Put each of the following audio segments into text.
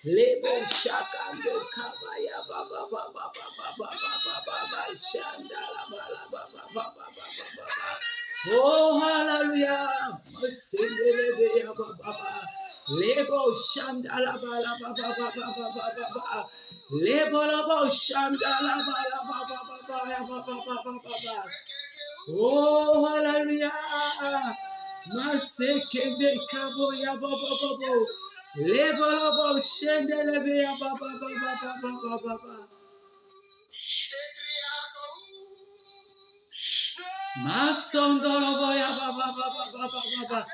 Lebo shakando kabaya baba baba baba baba baba shandala bala baba baba baba. Oh hallelujah, masendelebe ya baba. Lebo shandala bala baba baba baba baba. Lebo lebo shandala bala baba baba ya baba baba baba. Oh hallelujah, masekende kabo ya baba baba. Lebolobo shendelebe ya baba baba baba baba. Masondolobo ya baba baba baba baba.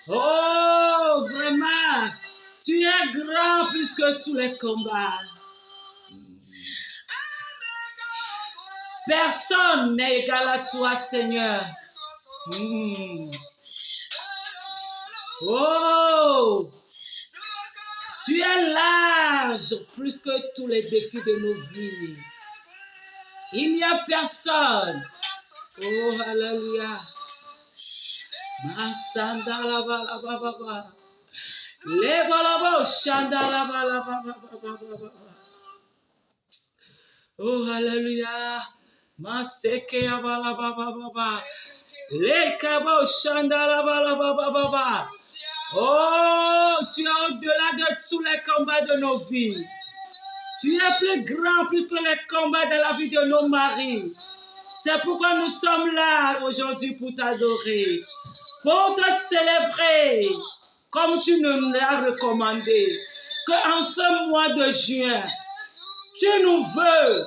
Oh, vraiment, tu es grand plus que tous les combats. Personne n'est égal à toi, Seigneur. Oh, tu es large plus que tous les défis de nos vies. Il n'y a personne. Oh, hallelujah. Masandala bala baba baba. Lebalabo shandala bala baba baba. Oh, hallelujah. Maseke bala baba baba. Lekabo shandala bala baba baba. Oh, tu es au-delà de tous les combats de nos vies. Tu es plus grand plus que les combats de la vie de nos maris. C'est pourquoi nous sommes là aujourd'hui pour t'adorer, pour te célébrer comme tu nous l'as recommandé. Qu'en ce mois de juin, tu nous veux,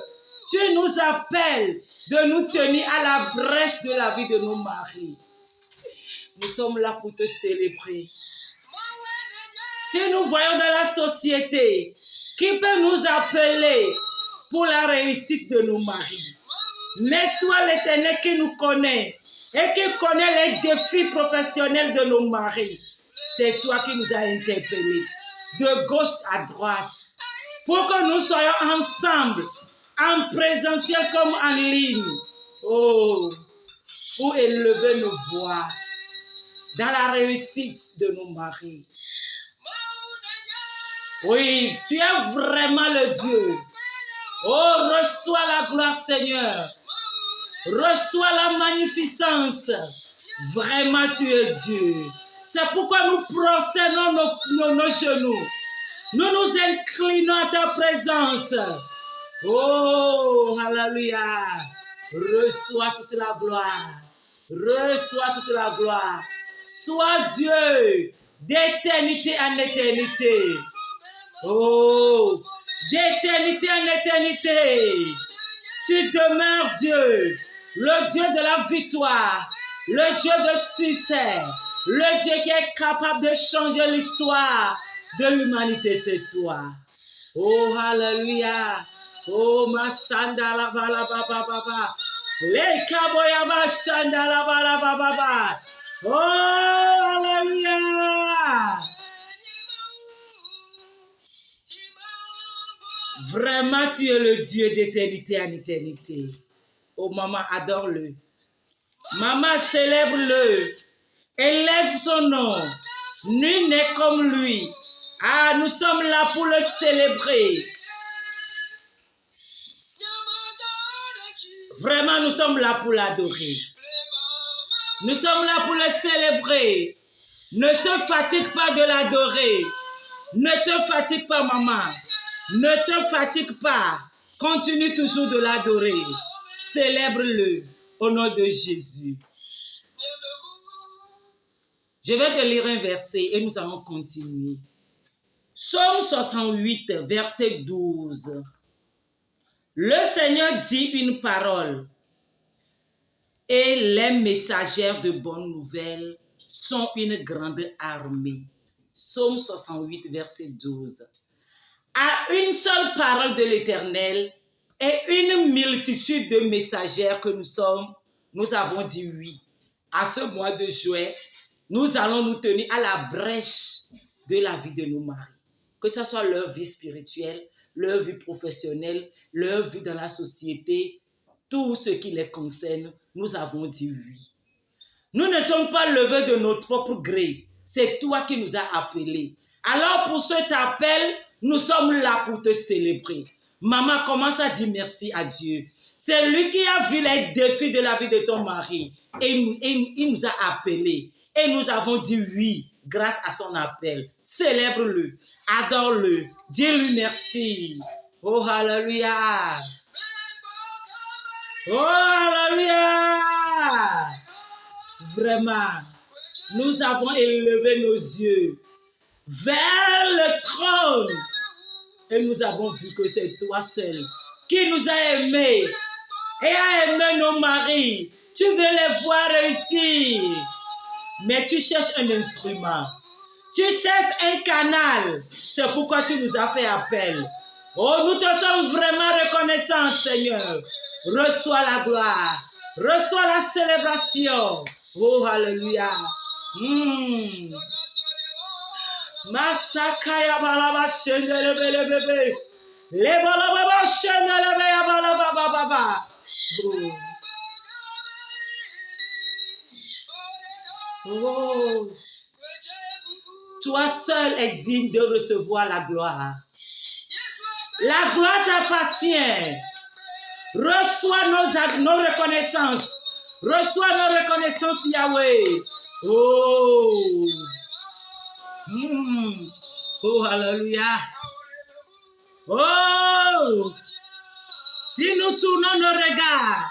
tu nous appelles de nous tenir à la brèche de la vie de nos maris. Nous sommes là pour te célébrer. Si nous voyons dans la société qui peut nous appeler pour la réussite de nos maris, mais toi, l'Éternel qui nous connaît et qui connaît les défis professionnels de nos maris, c'est toi qui nous as interpellés de gauche à droite pour que nous soyons ensemble, en présentiel comme en ligne. Oh, pour élever nos voix dans la réussite de nos maris. Oui, tu es vraiment le Dieu. Oh, reçois la gloire, Seigneur. Reçois la magnificence. Vraiment, tu es Dieu. C'est pourquoi nous prosternons nos genoux. Nous nous inclinons à ta présence. Oh, hallelujah. Reçois toute la gloire. Reçois toute la gloire. Sois Dieu d'éternité en éternité. Oh, d'éternité en éternité. Tu demeures Dieu, le Dieu de la victoire, le Dieu de succès, le Dieu qui est capable de changer l'histoire de l'humanité, c'est toi. Oh, hallelujah. Oh, ma sandala bala baba baba. Le kaboyama sandala bala baba baba. Oh, hallelujah. Vraiment, tu es le Dieu d'éternité en éternité. Oh, maman, adore-le. Maman, célèbre-le. Élève son nom. Nul n'est comme lui. Ah, nous sommes là pour le célébrer. Vraiment, nous sommes là pour l'adorer. Nous sommes là pour le célébrer. Ne te fatigue pas de l'adorer. Ne te fatigue pas, maman. Ne te fatigue pas. Continue toujours de l'adorer. Célèbre-le au nom de Jésus. Je vais te lire un verset et nous allons continuer. Psaume 68, verset 12. Le Seigneur dit une parole et les messagères de bonnes nouvelles sont une grande armée. Psaume 68, verset 12. À une seule parole de l'Éternel et une multitude de messagères que nous avons dit oui. À ce mois de juin, nous allons nous tenir à la brèche de la vie de nos maris. Que ce soit leur vie spirituelle, leur vie professionnelle, leur vie dans la société, tout ce qui les concerne, nous avons dit oui. Nous ne sommes pas levés de notre propre gré. C'est toi qui nous as appelés. Alors pour cet appel, nous sommes là pour te célébrer. Maman, commence à dire merci à Dieu. C'est lui qui a vu les défis de la vie de ton mari. Et il nous a appelés. Et nous avons dit oui grâce à son appel. Célèbre-le, adore-le, dis-lui merci. Oh, alléluia. Oh, alléluia. Vraiment, nous avons élevé nos yeux vers le trône et nous avons vu que c'est toi seul qui nous a aimés et a aimé nos maris. Tu veux les voir réussir, mais tu cherches un instrument, tu cherches un canal. C'est pourquoi tu nous as fait appel. Oh, nous te sommes vraiment reconnaissants, Seigneur. Reçois la gloire, reçois la célébration. Oh, alléluia. Masakaya balaba shendele bele bebe. Le balaba shendele bele balaba baba. Oh. Toi seul es digne de recevoir la gloire. La gloire t'appartient. Reçois nos reconnaissances. Reçois nos reconnaissances, Yahweh. Oh. Oh, alléluia. Oh. Si nous tournons nos regards,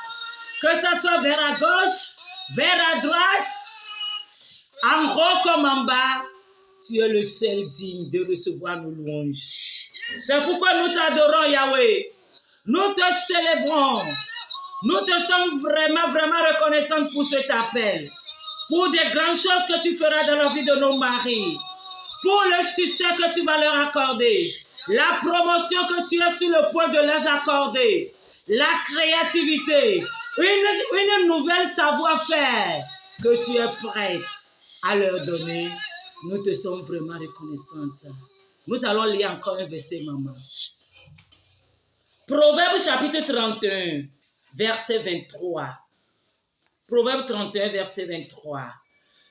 que ce soit vers la gauche, vers la droite, en haut comme en bas, tu es le seul digne de recevoir nos louanges. C'est pourquoi nous t'adorons, Yahweh. Nous te célébrons. Nous te sommes vraiment, vraiment reconnaissants pour cet appel. Pour des grandes choses que tu feras dans la vie de nos maris. Pour le succès que tu vas leur accorder. La promotion que tu es sur le point de leur accorder. La créativité. Une nouvelle savoir-faire que tu es prête à leur donner. Nous te sommes vraiment reconnaissantes. Nous allons lire encore un verset, maman. Proverbe chapitre 31, verset 23. Proverbe 31, verset 23.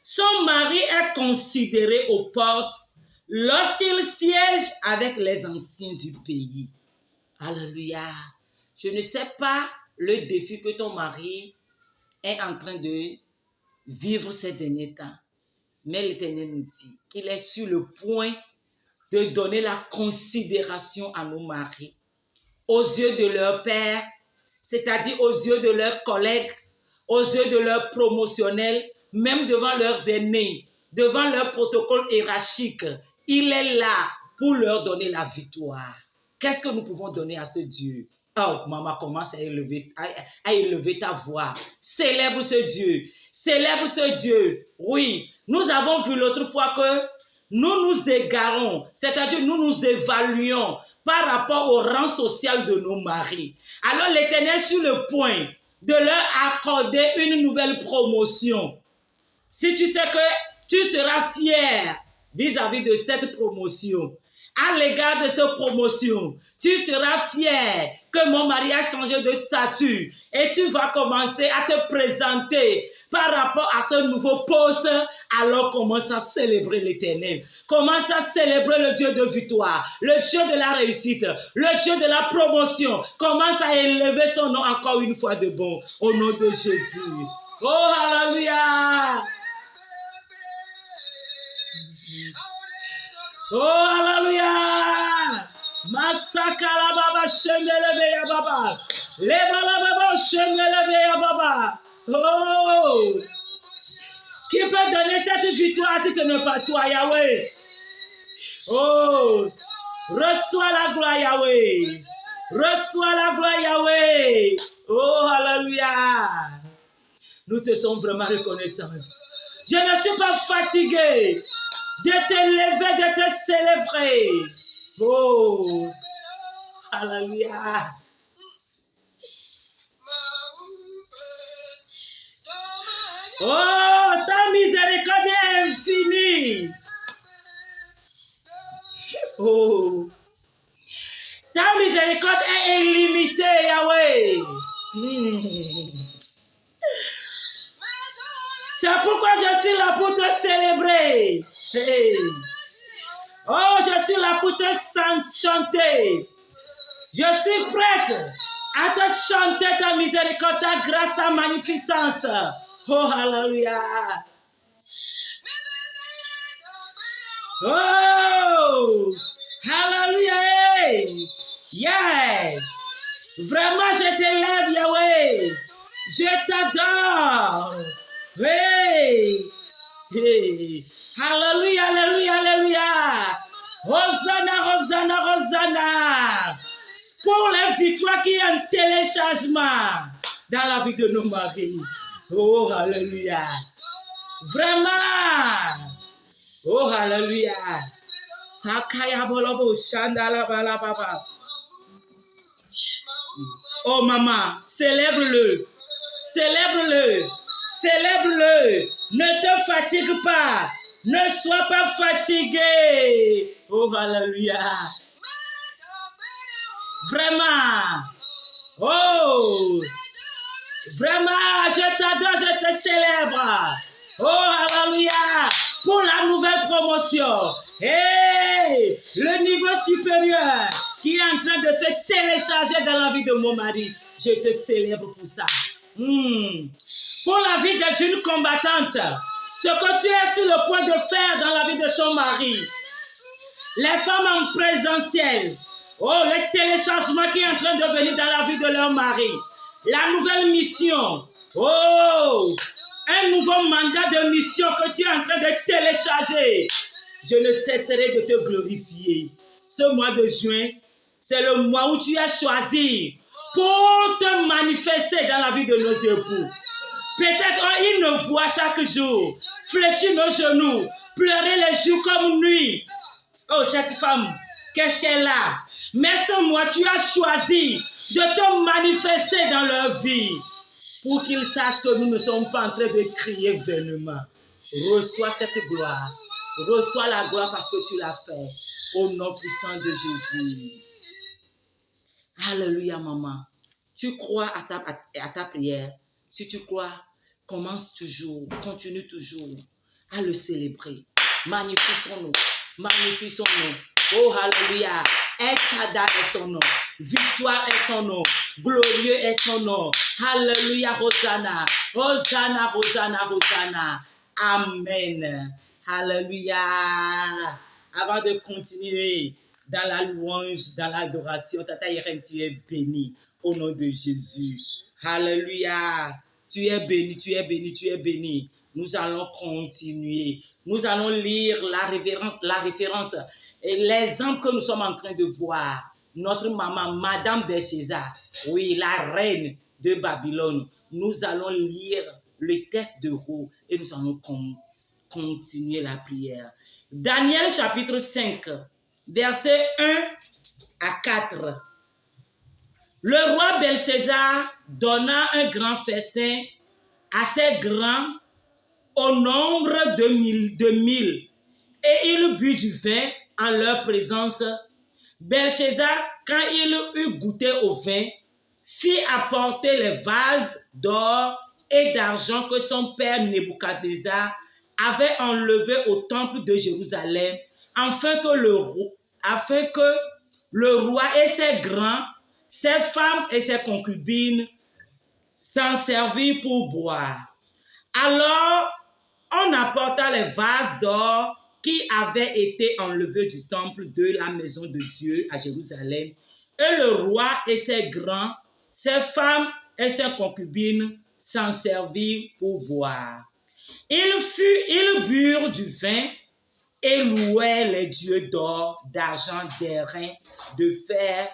Son mari est considéré aux portes lorsqu'il siège avec les anciens du pays. Alléluia. Je ne sais pas le défi que ton mari est en train de vivre ces derniers temps. Mais l'Éternel nous dit qu'il est sur le point de donner la considération à nos maris aux yeux de leur père, c'est-à-dire aux yeux de leurs collègues, aux yeux de leurs promotionnels, même devant leurs aînés, devant leur protocole hiérarchique. Il est là pour leur donner la victoire. Qu'est-ce que nous pouvons donner à ce Dieu? Oh, maman, commence à élever ta voix. Célèbre ce Dieu. Célèbre ce Dieu. Oui, nous avons vu l'autre fois que nous nous égarons, c'est-à-dire nous nous évaluons par rapport au rang social de nos maris. Alors l'Éternel est sur le point de leur accorder une nouvelle promotion. Si tu sais que tu seras fier vis-à-vis de cette promotion, à l'égard de cette promotion, tu seras fier que mon mari a changé de statut et tu vas commencer à te présenter par rapport à ce nouveau poste. Alors commence à célébrer l'Éternel. Commence à célébrer le Dieu de victoire, le Dieu de la réussite, le Dieu de la promotion. Commence à élever son nom encore une fois de bon au nom de Jésus. Oh, alléluia! Oh, alléluia! Masakala baba shendelebe ya baba. Lebala baba shendelebe ya baba. Oh! Qui peut donner cette victoire si ce n'est pas toi, Yahweh? Oh! Reçois la gloire, Yahweh. Reçois la gloire, Yahweh. Oh, alléluia! Nous te sommes vraiment reconnaissants. Je ne suis pas fatigué. de te lever, de te célébrer. Oh, alléluia. Oh, ta miséricorde est infinie. Oh, ta miséricorde est illimitée, Yahweh. C'est pourquoi je suis là pour te célébrer. Hey. Oh, je suis là pour te chanter. Je suis prête à te chanter ta miséricorde, ta grâce, ta magnificence. Oh, alléluia. Oh, alléluia. Yeah. Vraiment, je t'élève, Yahweh. Je t'adore. Hey. Hey. Alléluia, alléluia, alléluia. Hosanna, Hosanna, Hosanna. Pour les victoires qui ont un téléchargement dans la vie de nos maris. Oh, alléluia. Vraiment. Oh, alléluia. Sakaya bolobo shandala balababa. Oh, maman, célèbre-le. Célèbre-le. Célèbre-le. Ne te fatigue pas. Ne sois pas fatigué. Oh, alléluia. Vraiment. Oh. Vraiment, je t'adore, je te célèbre. Oh, alléluia. Pour la nouvelle promotion. Hey, le niveau supérieur qui est en train de se télécharger dans la vie de mon mari. Je te célèbre pour ça. Pour la vie d'une combattante, ce que tu es sur le point de faire dans la vie de son mari. Les femmes en présentiel. Oh, le téléchargement qui est en train de venir dans la vie de leur mari. La nouvelle mission. Oh, un nouveau mandat de mission que tu es en train de télécharger. Je ne cesserai de te glorifier. Ce mois de juin, c'est le mois où tu as choisi pour te manifester dans la vie de nos époux. Peut-être ils nous voient chaque jour, fléchir nos genoux, pleurer les jours comme nuit. Oh, cette femme, qu'est-ce qu'elle a? Mais ce mois, tu as choisi de te manifester dans leur vie pour qu'ils sachent que nous ne sommes pas en train de crier vainement. Reçois cette gloire. Reçois la gloire parce que tu l'as fait. Au nom puissant de Jésus. Alléluia, maman. Tu crois à ta prière. Si tu crois, commence toujours, continue toujours à le célébrer. Magnifions-nous. Magnifions-nous. Oh, alléluia. El Shaddai est son nom. Victoire est son nom. Glorieux est son nom. Alléluia, Hosanna. Hosanna, Hosanna, Hosanna. Amen. Alléluia. Avant de continuer dans la louange, dans l'adoration, Tata Irène, tu es bénie au nom de Jésus. Alléluia. Tu es béni, tu es béni, tu es béni. Nous allons continuer. Nous allons lire la référence et l'exemple que nous sommes en train de voir. Notre maman, Madame Belshazar, oui, la reine de Babylone. Nous allons lire le texte de Roux et nous allons continuer la prière. Daniel chapitre 5, versets 1 à 4. Le roi Belshazar donna un grand festin assez grand au nombre de 1000 et il but du vin en leur présence. Belshazar, quand il eut goûté au vin, fit apporter les vases d'or et d'argent que son père Nebuchadnezzar avait enlevés au temple de Jérusalem, afin que le roi et ses grands, ses femmes et ses concubines s'en servirent pour boire. Alors, on apporta les vases d'or qui avaient été enlevés du temple de la maison de Dieu à Jérusalem, et le roi et ses grands, ses femmes et ses concubines s'en servirent pour boire. Ils burent du vin et louaient les dieux d'or, d'argent, d'airain, de fer,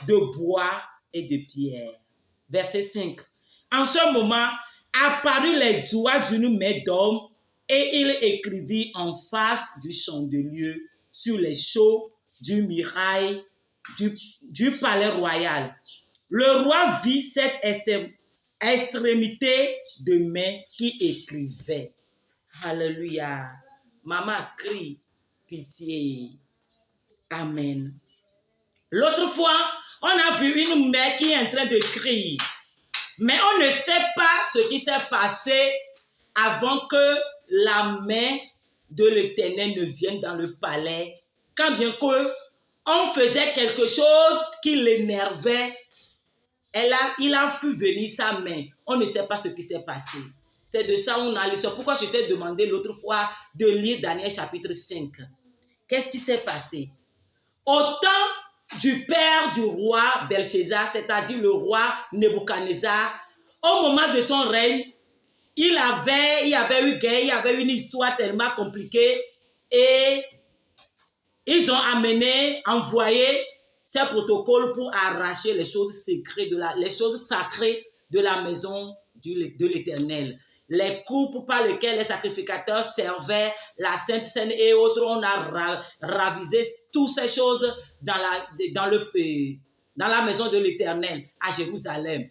de bois et de pierre. Verset 5. En ce moment, apparurent les doigts d'une main d'homme Et il écrivit en face du chandelier sur les chaux du muraille du palais royal. Le roi vit cette extrémité de main qui écrivait. Alléluia. Maman crie, pitié. Amen. L'autre fois, on a vu une mère qui est en train de crier. Mais on ne sait pas ce qui s'est passé avant que la main de l'Éternel ne vienne dans le palais. Quand bien qu'on faisait quelque chose qui l'énervait, il a fait venir sa main. On ne sait pas ce qui s'est passé. C'est de ça on a lu. C'est pourquoi je t'ai demandé l'autre fois de lire Daniel chapitre 5. Qu'est-ce qui s'est passé? Au temps du père du roi Belshazzar, c'est-à-dire le roi Nebuchadnezzar, au moment de son règne, il y avait eu guerre, il y avait une histoire tellement compliquée et ils ont envoyé ces protocoles pour arracher les choses sacrées de la maison de l'Éternel. Les coupes par lesquelles les sacrificateurs servaient la Sainte Seine et autres, on a ravisé toutes ces choses dans la maison de l'Éternel à Jérusalem.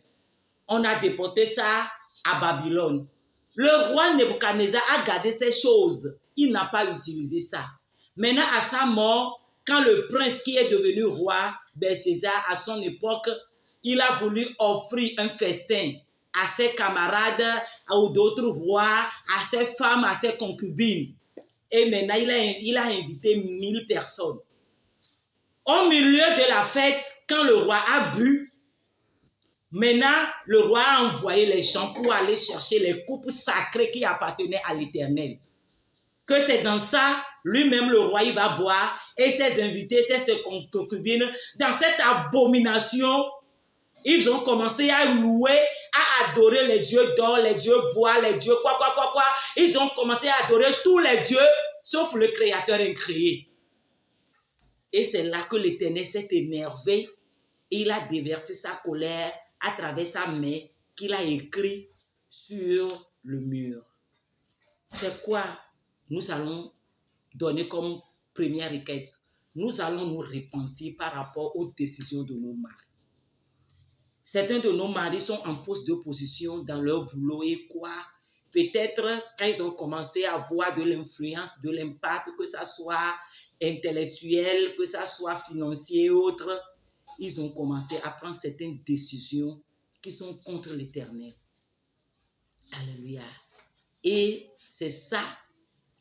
On a déporté ça à Babylone. Le roi Nebuchadnezzar a gardé ces choses. Il n'a pas utilisé ça. Maintenant, à sa mort, quand le prince qui est devenu roi, Belshazzar, à son époque, il a voulu offrir un festin à ses camarades ou d'autres rois, à ses femmes, à ses concubines. Et maintenant, il a invité 1000 personnes. Au milieu de la fête, quand le roi a bu, maintenant, le roi a envoyé les gens pour aller chercher les coupes sacrées qui appartenaient à l'Éternel. Que c'est dans ça, lui-même le roi, il va boire, et ses invités, ses concubines, dans cette abomination, ils ont commencé à louer, à adorer les dieux d'or, les dieux bois, les dieux quoi. Ils ont commencé à adorer tous les dieux, sauf le Créateur incréé. Et c'est là que l'Éternel s'est énervé, et il a déversé sa colère à travers sa main qu'il a écrit sur le mur. C'est quoi nous allons donner comme première requête? Nous allons nous repentir par rapport aux décisions de nos maris. Certains de nos maris sont en poste de position dans leur boulot et quoi? Peut-être quand ils ont commencé à avoir de l'influence, de l'impact, que ça soit intellectuel, que ça soit financier ou autre, ils ont commencé à prendre certaines décisions qui sont contre l'Éternel. Alléluia. Et c'est ça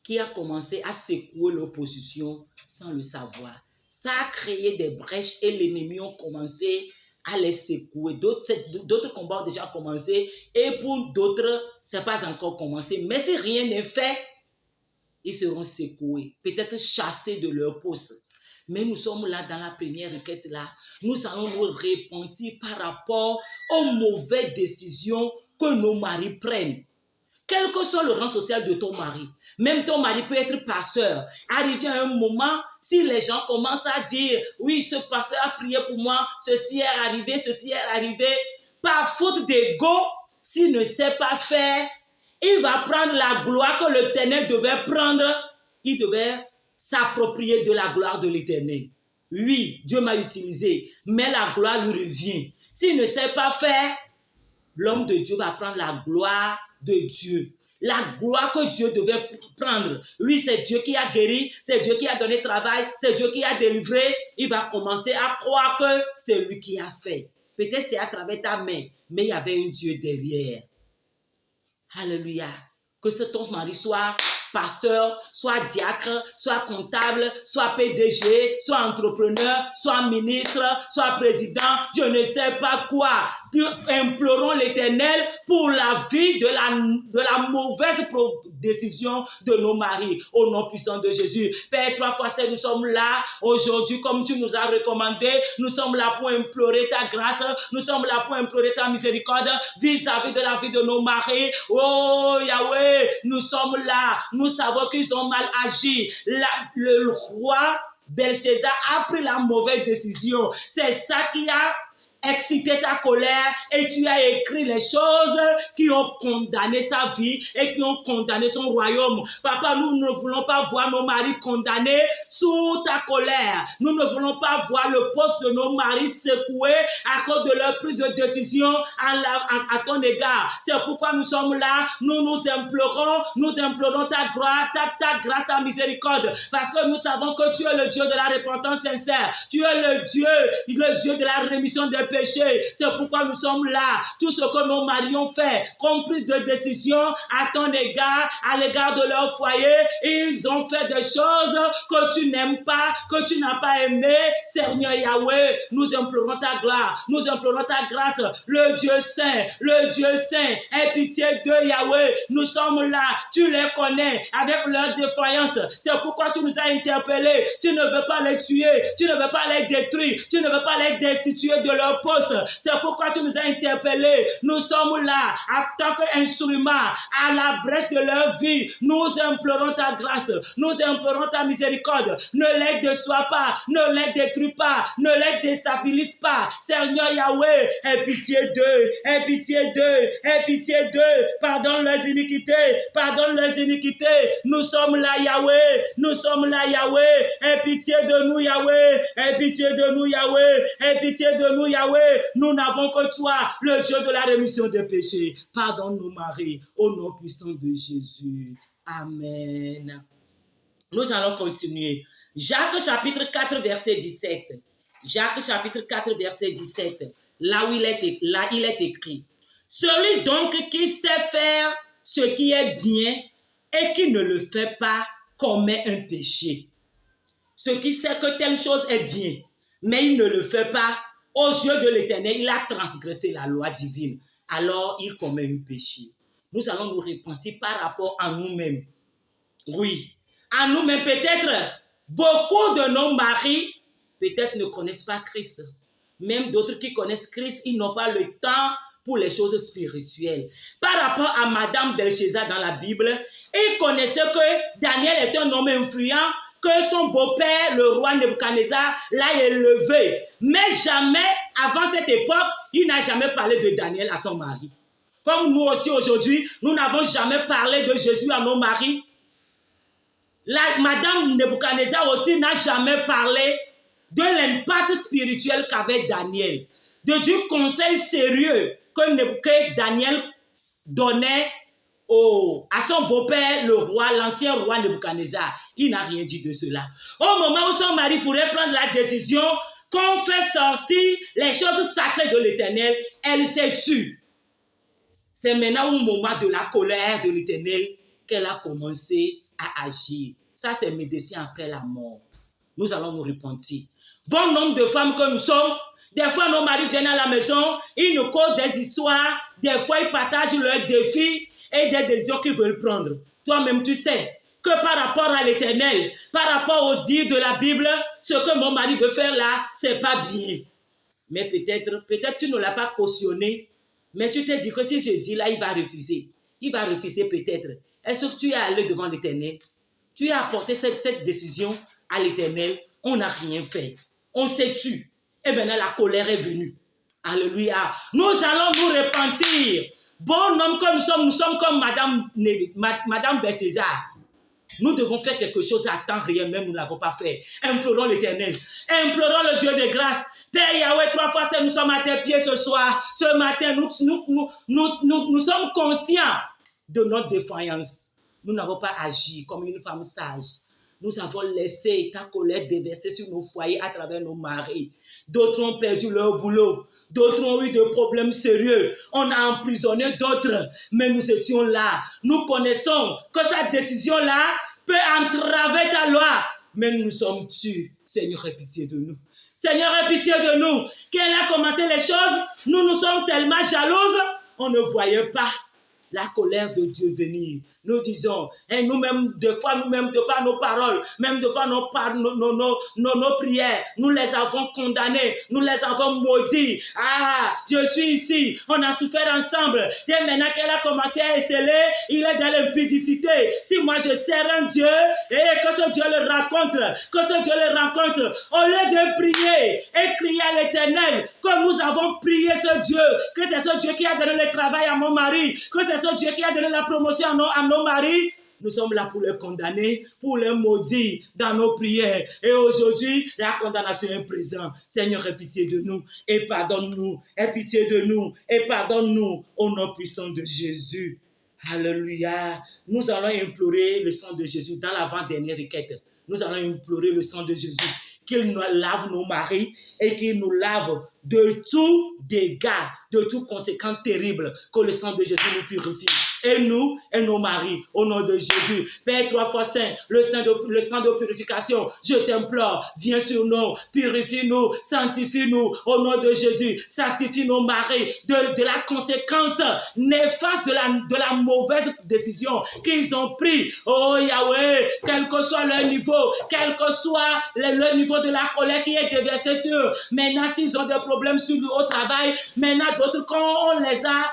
qui a commencé à secouer l'opposition sans le savoir. Ça a créé des brèches et l'ennemi a commencé à les secouer. D'autres combats ont déjà commencé et pour d'autres, ce n'est pas encore commencé. Mais si rien n'est fait, ils seront secoués, peut-être chassés de leur poste. Mais nous sommes là dans la première requête là. Nous allons nous repentir par rapport aux mauvaises décisions que nos maris prennent. Quel que soit le rang social de ton mari, même ton mari peut être pasteur. Arrivé à un moment, si les gens commencent à dire, oui, ce pasteur a prié pour moi, ceci est arrivé, par faute d'ego, s'il ne sait pas faire, il va prendre la gloire que l'Éternel devait prendre. Il devait s'approprier de la gloire de l'Éternel. Oui, Dieu m'a utilisé, mais la gloire lui revient. S'il ne sait pas faire, l'homme de Dieu va prendre la gloire de Dieu. La gloire que Dieu devait prendre. Oui, c'est Dieu qui a guéri, c'est Dieu qui a donné travail, c'est Dieu qui a délivré. Il va commencer à croire que c'est lui qui a fait. Peut-être c'est à travers ta main, mais il y avait un Dieu derrière. Alléluia. Que ton mari soit pasteur, soit diacre, soit comptable, soit PDG, soit entrepreneur, soit ministre, soit président, je ne sais pas quoi. Implorons l'Éternel pour la vie de la mauvaise décision de nos maris. Au nom puissant de Jésus. Père, 3 fois 7, nous sommes là aujourd'hui comme tu nous as recommandé. Nous sommes là pour implorer ta grâce. Nous sommes là pour implorer ta miséricorde vis-à-vis de la vie de nos maris. Oh Yahweh, nous sommes là. Nous savons qu'ils ont mal agi. Le roi Belshazzar a pris la mauvaise décision. C'est ça qui a excité ta colère et tu as écrit les choses qui ont condamné sa vie et qui ont condamné son royaume. Papa, nous ne voulons pas voir nos maris condamnés sous ta colère. Nous ne voulons pas voir le poste de nos maris secoué à cause de leur prise de décision à ton égard. C'est pourquoi nous sommes là. Nous implorons ta grâce, ta grâce, ta miséricorde. Parce que nous savons que tu es le Dieu de la repentance sincère. Tu es le Dieu de la rémission des péchés. C'est pourquoi nous sommes là. Tout ce que nos maris ont fait, comme prise de décision à ton égard, à l'égard de leur foyer, ils ont fait des choses que tu n'aimes pas, que tu n'as pas aimé. Seigneur Yahweh, nous implorons ta gloire, nous implorons ta grâce. Le Dieu Saint, aie pitié de Yahweh. Nous sommes là, tu les connais avec leurs défaillances. C'est pourquoi tu nous as interpellés. Tu ne veux pas les tuer, tu ne veux pas les détruire, tu ne veux pas les destituer de leur poste. C'est pourquoi tu nous as interpellés. Nous sommes là en tant qu'instruments à la brèche de leur vie. Nous implorons ta grâce, nous implorons ta miséricorde. Ne les déçois pas, ne les détruis pas, ne les déstabilise pas. Seigneur Yahweh, aie pitié d'eux, aie pitié d'eux, aie pitié d'eux. Pardonne leurs iniquités, pardonne leurs iniquités. Nous sommes là, Yahweh, nous sommes là, Yahweh. Aie pitié de nous, Yahweh, aie pitié de nous, Yahweh, aie pitié de nous, Yahweh. Nous n'avons que toi, le Dieu de la rémission des péchés. Pardonne-nous, Marie, au nom puissant de Jésus. Amen. Nous allons continuer. Jacques chapitre 4, verset 17. Jacques chapitre 4, verset 17. Là où il est écrit. Celui donc qui sait faire ce qui est bien et qui ne le fait pas commet un péché. Ce qui sait que telle chose est bien, mais il ne le fait pas, aux yeux de l'Éternel, il a transgressé la loi divine. Alors, il commet un péché. Nous allons nous repentir par rapport à nous-mêmes. Oui, à nous-mêmes. Peut-être, beaucoup de nos maris, peut-être ne connaissent pas Christ. Même d'autres qui connaissent Christ, ils n'ont pas le temps pour les choses spirituelles. Par rapport à Madame Belshazzar dans la Bible, ils connaissaient que Daniel est un homme influent, que son beau-père, le roi Nebuchadnezzar, l'a élevé. Mais jamais, avant cette époque, il n'a jamais parlé de Daniel à son mari. Comme nous aussi aujourd'hui, nous n'avons jamais parlé de Jésus à nos maris. Madame Nebuchadnezzar aussi n'a jamais parlé de l'impact spirituel qu'avait Daniel, du conseil sérieux que Daniel donnait à son beau-père, le roi, l'ancien roi Nebuchadnezzar. Il n'a rien dit de cela. Au moment où son mari pourrait prendre la décision qu'on fait sortir les choses sacrées de l'Éternel, elle s'est tue. C'est maintenant au moment de la colère de l'Éternel qu'elle a commencé à agir. Ça, c'est médecin après la mort. Nous allons nous repentir. Bon nombre de femmes que nous sommes, des fois nos maris viennent à la maison, ils nous causent des histoires, des fois ils partagent leurs défis et des décisions qu'ils veulent prendre. Toi-même, tu sais que par rapport à l'Éternel, par rapport aux dires de la Bible, ce que mon mari veut faire là, c'est pas bien. Mais peut-être tu ne l'as pas cautionné, mais tu t'es dit que si je dis là, il va refuser. Il va refuser peut-être. Est-ce que tu es allé devant l'Éternel? Tu as apporté cette décision à l'Éternel? On n'a rien fait. On s'est tué. Et maintenant, la colère est venue. Alléluia. Nous allons nous repentir. Bon homme que nous sommes comme Madame Belshazzar. Nous devons faire quelque chose à temps réel, même nous ne l'avons pas fait. Implorons l'Éternel. Implorons le Dieu de grâce. Père Yahweh, 3 fois nous sommes à tes pieds ce soir. Ce matin, nous sommes conscients de notre défaillance. Nous n'avons pas agi comme une femme sage. Nous avons laissé ta colère déverser sur nos foyers à travers nos maris. D'autres ont perdu leur boulot. D'autres ont eu des problèmes sérieux. On a emprisonné d'autres. Mais nous étions là. Nous connaissons que cette décision-là peut entraver ta loi. Mais nous sommes tués. Seigneur, aie pitié de nous. Seigneur, aie pitié de nous. Quand elle a commencé les choses, nous sommes tellement jalouses, on ne voyait pas. la colère de Dieu venir. Nous disons, et nous-mêmes, des fois, nous-mêmes, de par nos paroles, même de par nos prières, nous les avons condamnés, nous les avons maudits. Ah, je suis ici, on a souffert ensemble. Dès maintenant qu'elle a commencé à esceler, il est dans l'impudicité. Si moi je sers un Dieu, et que ce Dieu le rencontre, au lieu de prier et crier à l'Éternel, comme nous avons prié ce Dieu, que c'est ce Dieu qui a donné le travail à mon mari, que c'est ce Dieu qui a donné la promotion à nos maris, nous sommes là pour les condamner, pour les maudire dans nos prières. Et aujourd'hui, la condamnation est présente. Seigneur, aie pitié de nous et pardonne-nous. Aie pitié de nous et pardonne-nous au nom puissant de Jésus. Alléluia. Nous allons implorer le sang de Jésus dans l'avant-dernière requête. Nous allons implorer le sang de Jésus, qu'il nous lave nos maris et qu'il nous lave de tout dégât, de tout conséquence terrible, que le sang de Jésus nous purifie. Et nous et nos maris, au nom de Jésus. Père 3 fois saint, le sang de purification, je t'implore, viens sur nous, purifie-nous, sanctifie-nous, au nom de Jésus. Sanctifie nos maris de la conséquence néfaste de la mauvaise décision qu'ils ont prise. Oh Yahweh, quel que soit leur niveau, quel que soit le niveau de la colère qui est déversée sur eux. Maintenant, s'ils ont des problèmes au travail, maintenant d'autres, quand on les a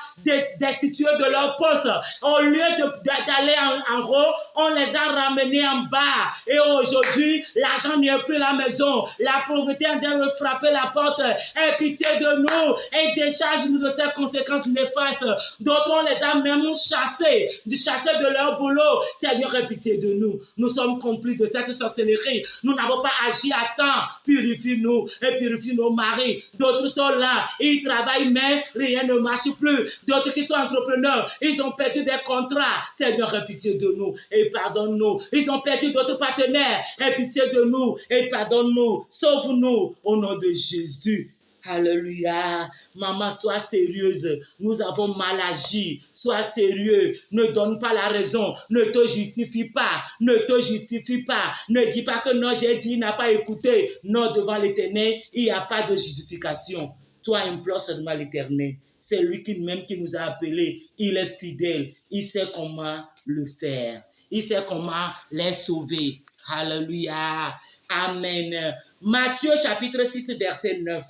destitués de leur poste, au lieu d'aller en haut, on les a ramenés en bas. Et aujourd'hui, l'argent n'est plus à la maison. La pauvreté est en train de frapper la porte. Aie pitié de nous et décharge-nous de ces conséquences néfastes. D'autres, on les a même chassés de leur boulot. Seigneur, aie pitié de nous. Nous sommes complices de cette sorcellerie. Nous n'avons pas agi à temps. Purifie-nous et purifie nos maris. D'autres sont là, ils travaillent, mais rien ne marche plus. D'autres qui sont entrepreneurs, ils ont perdu des contrats. Seigneur, aie pitié de nous et pardonne-nous. Ils ont perdu d'autres partenaires. Aie pitié de nous et pardonne-nous. Sauve-nous au nom de Jésus. Alléluia. Maman, sois sérieuse. Nous avons mal agi. Sois sérieux. Ne donne pas la raison. Ne te justifie pas. Ne te justifie pas. Ne dis pas que non, j'ai dit, il n'a pas écouté. Non, devant l'Éternel, il n'y a pas de justification. Toi, implore seulement l'Éternel. C'est lui qui nous a appelés. Il est fidèle. Il sait comment le faire. Il sait comment les sauver. Alléluia. Amen. Matthieu chapitre 6, verset 9.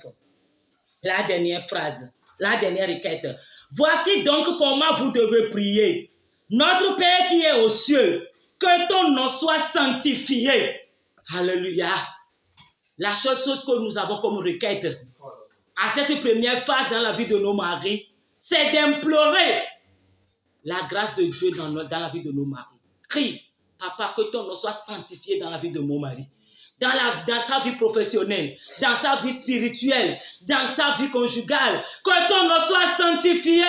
La dernière phrase, la dernière requête. Voici donc comment vous devez prier. Notre Père qui est aux cieux, que ton nom soit sanctifié. Alléluia. La chose que nous avons comme requête à cette première phase dans la vie de nos maris, c'est d'implorer la grâce de Dieu dans la vie de nos maris. Crie, papa, que ton nom soit sanctifié dans la vie de mon mari. Dans sa vie professionnelle, dans sa vie spirituelle, dans sa vie conjugale, que ton nom soit sanctifié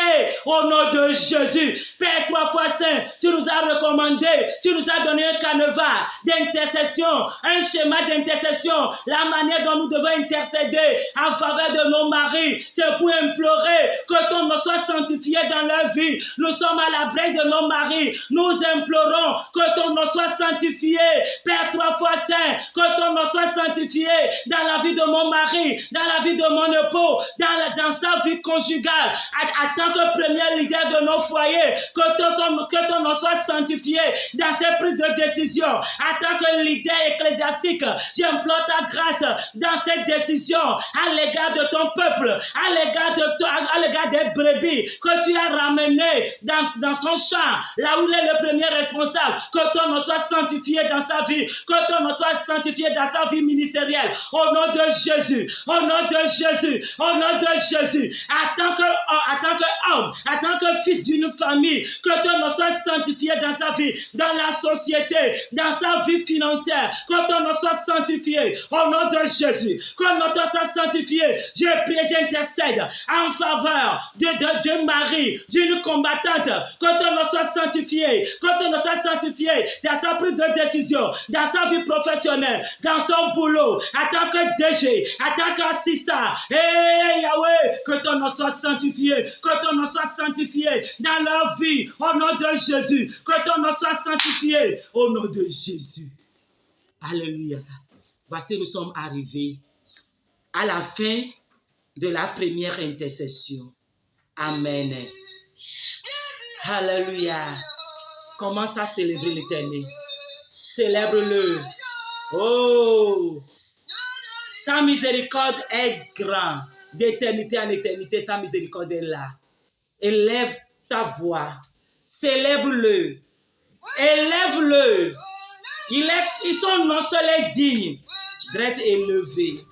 au nom de Jésus. Père 3 fois saint, tu nous as recommandé, tu nous as donné un canevas d'intercession, un schéma d'intercession, la manière dont nous devons intercéder en faveur de nos maris, c'est pour implorer que ton nom soit sanctifié dans leur vie. Nous sommes à la brèche de nos maris, nous implorons que ton nom soit sanctifié. Père 3 fois saint, que ton nom soit sanctifié dans la vie de mon mari, dans la vie de mon époux, dans sa vie conjugale, en tant que premier leader de nos foyers, que ton nom soit sanctifié dans ses prises de décision. En tant que leader ecclésiastique, j'implore ta grâce dans cette décision à l'égard de ton peuple, à l'égard des brebis que tu as ramené dans son champ, là où il est le premier responsable, que ton nom soit sanctifié dans sa vie, que ton nom soit sanctifié dans sa vie ministérielle, au nom de Jésus, au nom de Jésus, au nom de Jésus, en tant qu'homme, en tant que fils d'une famille, que ton nom soit sanctifié dans sa vie, dans la société, dans sa vie financière, que ton nom soit sanctifié, au nom de Jésus, que ton nom soit sanctifié. Je prie, j'intercède en faveur d'un mari, d'une combattante, que ton nom soit sanctifié, que ton nom soit sanctifié dans sa prise de décision, dans sa vie professionnelle, dans son boulot, en tant que DG, en tant qu'assistant. Hey Yahweh, que ton nom soit sanctifié, que ton nom soit sanctifié dans leur vie, au nom de Jésus, que ton nom soit sanctifié, au nom de Jésus. Alléluia. Voici, nous sommes arrivés à la fin de la première intercession. Amen. Alléluia. Commence à célébrer l'Éternel. Célèbre-le. Oh, sa miséricorde est grande. D'éternité en éternité, sa miséricorde est là. Élève ta voix. Célèbre-le. Élève-le. Son nom seul est digne d'être élevé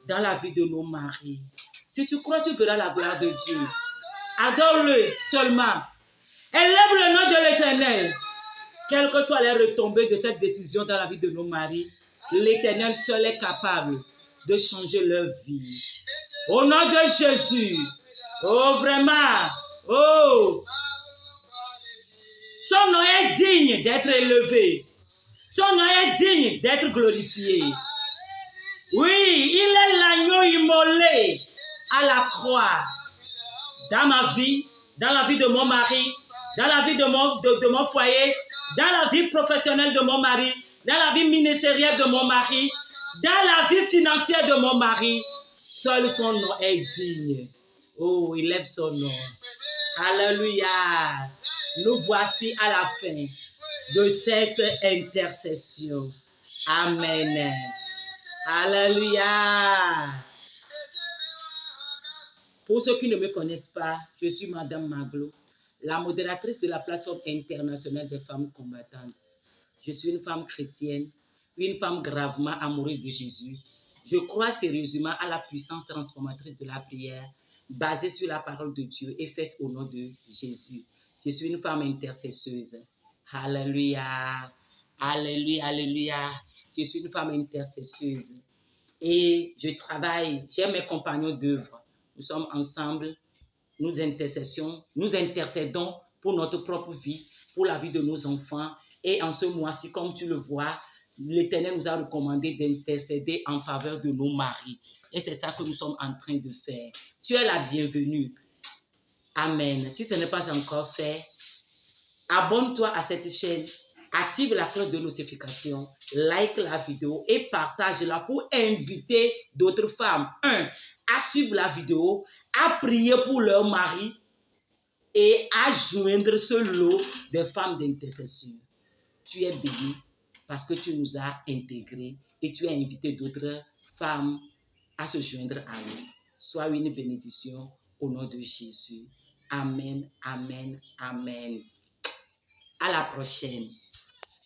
dans la vie de nos maris. Si tu crois, tu verras la gloire de Dieu. Adore-le seulement. Élève le nom de l'Éternel. Quelles que soient les retombées de cette décision dans la vie de nos maris, l'Éternel seul est capable de changer leur vie. Au nom de Jésus. Oh, vraiment. Oh. Son nom est digne d'être élevé. Son nom est digne d'être glorifié. Oui, il est l'agneau immolé à la croix. Dans ma vie, dans la vie de mon mari, dans la vie de mon foyer, dans la vie professionnelle de mon mari, dans la vie ministérielle de mon mari, dans la vie financière de mon mari, seul son nom est digne. Oh, il lève son nom. Alléluia. Nous voici à la fin de cette intercession. Amen. Alléluia. Pour ceux qui ne me connaissent pas, je suis Madame Maglo, la modératrice de la plateforme internationale des femmes combattantes. Je suis une femme chrétienne, une femme gravement amoureuse de Jésus. Je crois sérieusement à la puissance transformatrice de la prière, basée sur la parole de Dieu et faite au nom de Jésus. Je suis une femme intercesseuse. Alléluia. Alléluia, alléluia. Je suis une femme intercesseuse. Et je travaille, j'ai mes compagnons d'œuvre. Nous sommes ensemble, nous intercédons pour notre propre vie, pour la vie de nos enfants. Et en ce mois-ci, comme tu le vois, l'Éternel nous a recommandé d'intercéder en faveur de nos maris. Et c'est ça que nous sommes en train de faire. Tu es la bienvenue. Amen. Si ce n'est pas encore fait, abonne-toi à cette chaîne, active la cloche de notification, like la vidéo et partage-la pour inviter d'autres femmes. 1. À suivre la vidéo, à prier pour leur mari et à joindre ce lot des femmes d'intercession. Tu es béni parce que tu nous as intégrés et tu as invité d'autres femmes à se joindre à nous. Sois une bénédiction au nom de Jésus. Amen, amen, amen. À la prochaine.